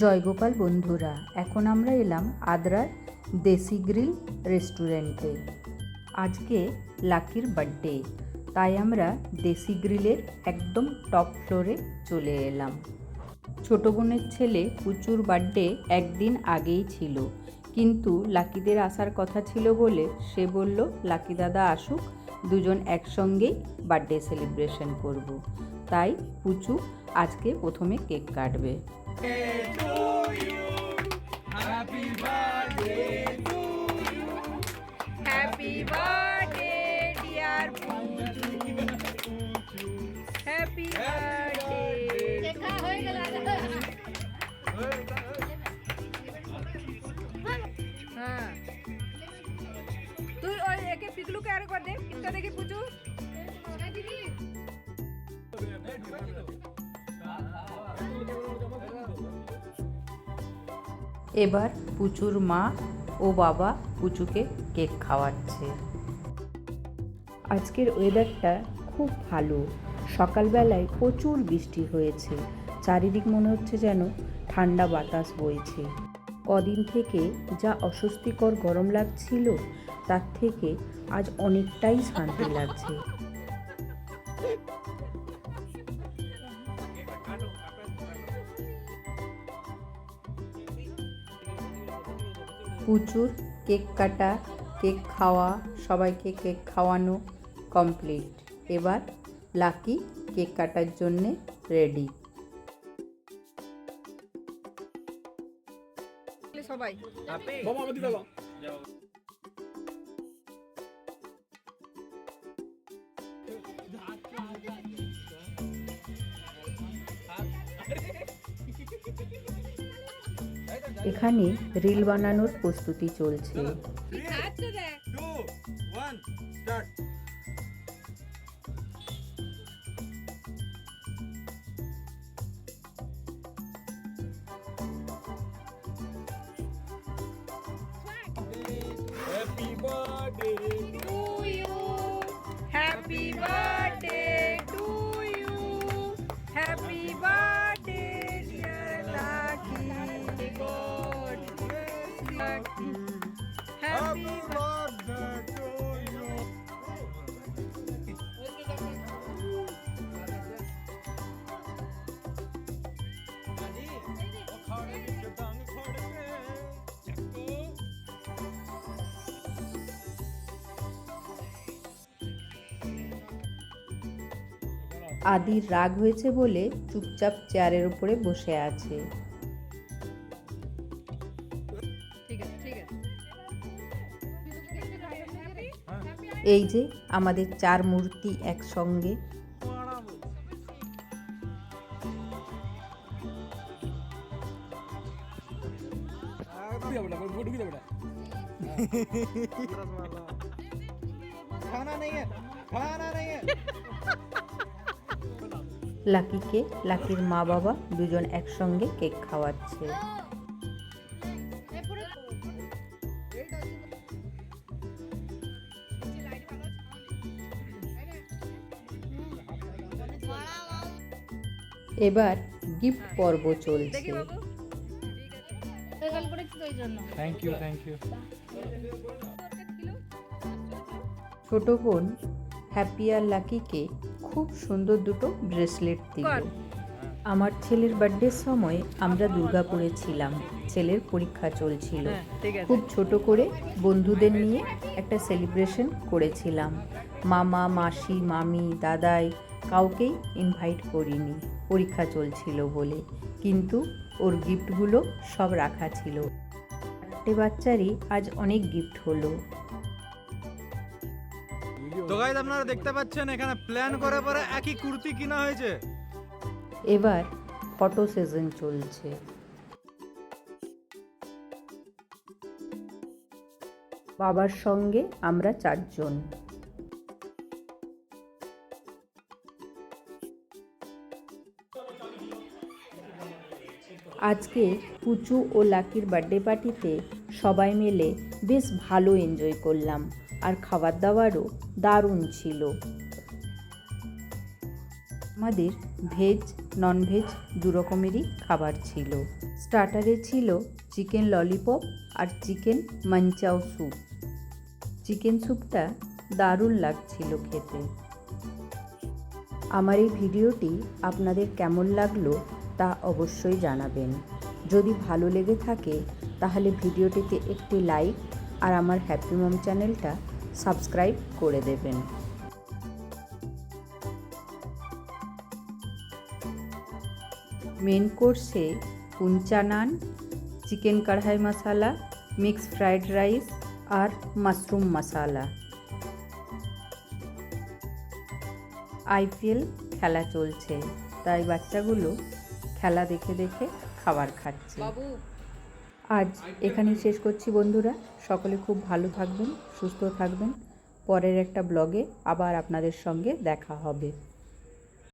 জয়গোপাল বন্ধুরা, এখন আমরা এলাম আদ্রার দেশি গ্রিল রেস্টুরেন্টে। আজকে লাকির বার্থডে, তাই আমরা দেশি গ্রিলের একদম টপ ফ্লোরে চলে এলাম। ছোটো বোনের ছেলে পুচুর বার্থডে একদিন আগেই ছিল, কিন্তু লাকিদের আসার কথা ছিল বলে সে বলল লাকি দাদা আসুক, দুজন একসঙ্গেই বার্থডে সেলিব্রেশন করব। তাই পুচু আজকে প্রথমে কেক কাটবে। Happy birthday to you. Happy birthday, dear Puchu. Happy birthday. देखा हो गया हाँ तू और एक पिकलू के आरे कर दे, इसका देखी पूछू এবার পুচুর মা ও বাবা পুচুকে কেক খাওয়াচ্ছে। আজকের ওয়েদারটা খুব ভালো, সকালবেলায় প্রচুর বৃষ্টি হয়েছে, চারিদিক মনে হচ্ছে যেন ঠান্ডা বাতাস বইছে। কদিন থেকে যা অস্বস্তিকর গরম লাগছিল, তার থেকে আজ অনেকটাই শান্তি লাগছে। পুচুর কেক কাটা, কেক খাওয়া, সবাইকে কেক খাওয়ানো কমপ্লিট। এবার লাকি কেক কাটার জন্যে রেডি। সবাই এখানে রিল বানানোর প্রস্তুতি চলছে। Happy birthday to you. Happy birthday to you. Happy birthday, dear Lucky. God bless Lucky. Happy birthday to you. আদির রাগ হয়েছে বলে চুপচাপ চেয়ারের উপরে বসে আছে। এই যে আমাদের চার মূর্তি একসঙ্গে। লাকিকে লাকির মা বাবা দুজন একসঙ্গে কেক খাওয়াচ্ছে। এবার গিফট পর্ব চলছে। Thank you. ছোট বোন হ্যাপি আর লাকিকে খুব সুন্দর দুটো ব্রেসলেট দিল। আমার ছেলের বার্থডের সময় আমরা দুর্গাপুরে ছিলাম, ছেলের পরীক্ষা চলছিল। খুব ছোট করে বন্ধুদের নিয়ে একটা সেলিব্রেশন করেছিলাম। মামা, মাসি, মামি, দাদাই কাউকেই ইনভাইট করিনি, পরীক্ষা চলছিল বলে। কিন্তু ওর গিফটগুলো সব রাখা ছিল। চারটে বাচ্চারই আজ অনেক গিফট হলো। তো গাইস, আপনারা দেখতে পাচ্ছেন এখানে প্ল্যান করে পরে একই কুর্তি কিনা হয়েছে। এবার ফটো সেশন চলছে। বাবার সঙ্গে আমরা চারজন। আজকে পুচু ও লাকির বার্থডে পার্টিতে সবাই মিলে বেশ ভালো এনজয় করলাম, আর খাবার দাবারও দারুণ ছিল। আমাদের ভেজ ননভেজ দু রকমেরই খাবার ছিল। স্টার্টারে ছিল চিকেন ললিপপ আর চিকেন মাঞ্চাও স্যুপ। চিকেন স্যুপটা দারুণ লাগছিল খেতে। আমার এই ভিডিওটি আপনাদের কেমন লাগলো তা অবশ্যই জানাবেন। যদি ভালো লেগে থাকে তাহলে ভিডিওটিতে একটি লাইক আর আমার হ্যাপি মম চ্যানেলটা সাবস্ক্রাইব করে দেবেন। মেন কোর্সে কুঞ্চা নান, চিকেন কড়াই মশালা, মিক্স ফ্রাইড রাইস আর মাশরুম মশালা। আইপিএল খেলা চলছে, তাই বাচ্চাগুলো খেলা দেখে দেখে খাবার খাচ্ছে। বাবু আজ এখানেই শেষ করছি বন্ধুরা। সকলে খুব ভালো থাকবেন, সুস্থ থাকবেন। পরের একটা ব্লগে আবার আপনাদের সঙ্গে দেখা হবে।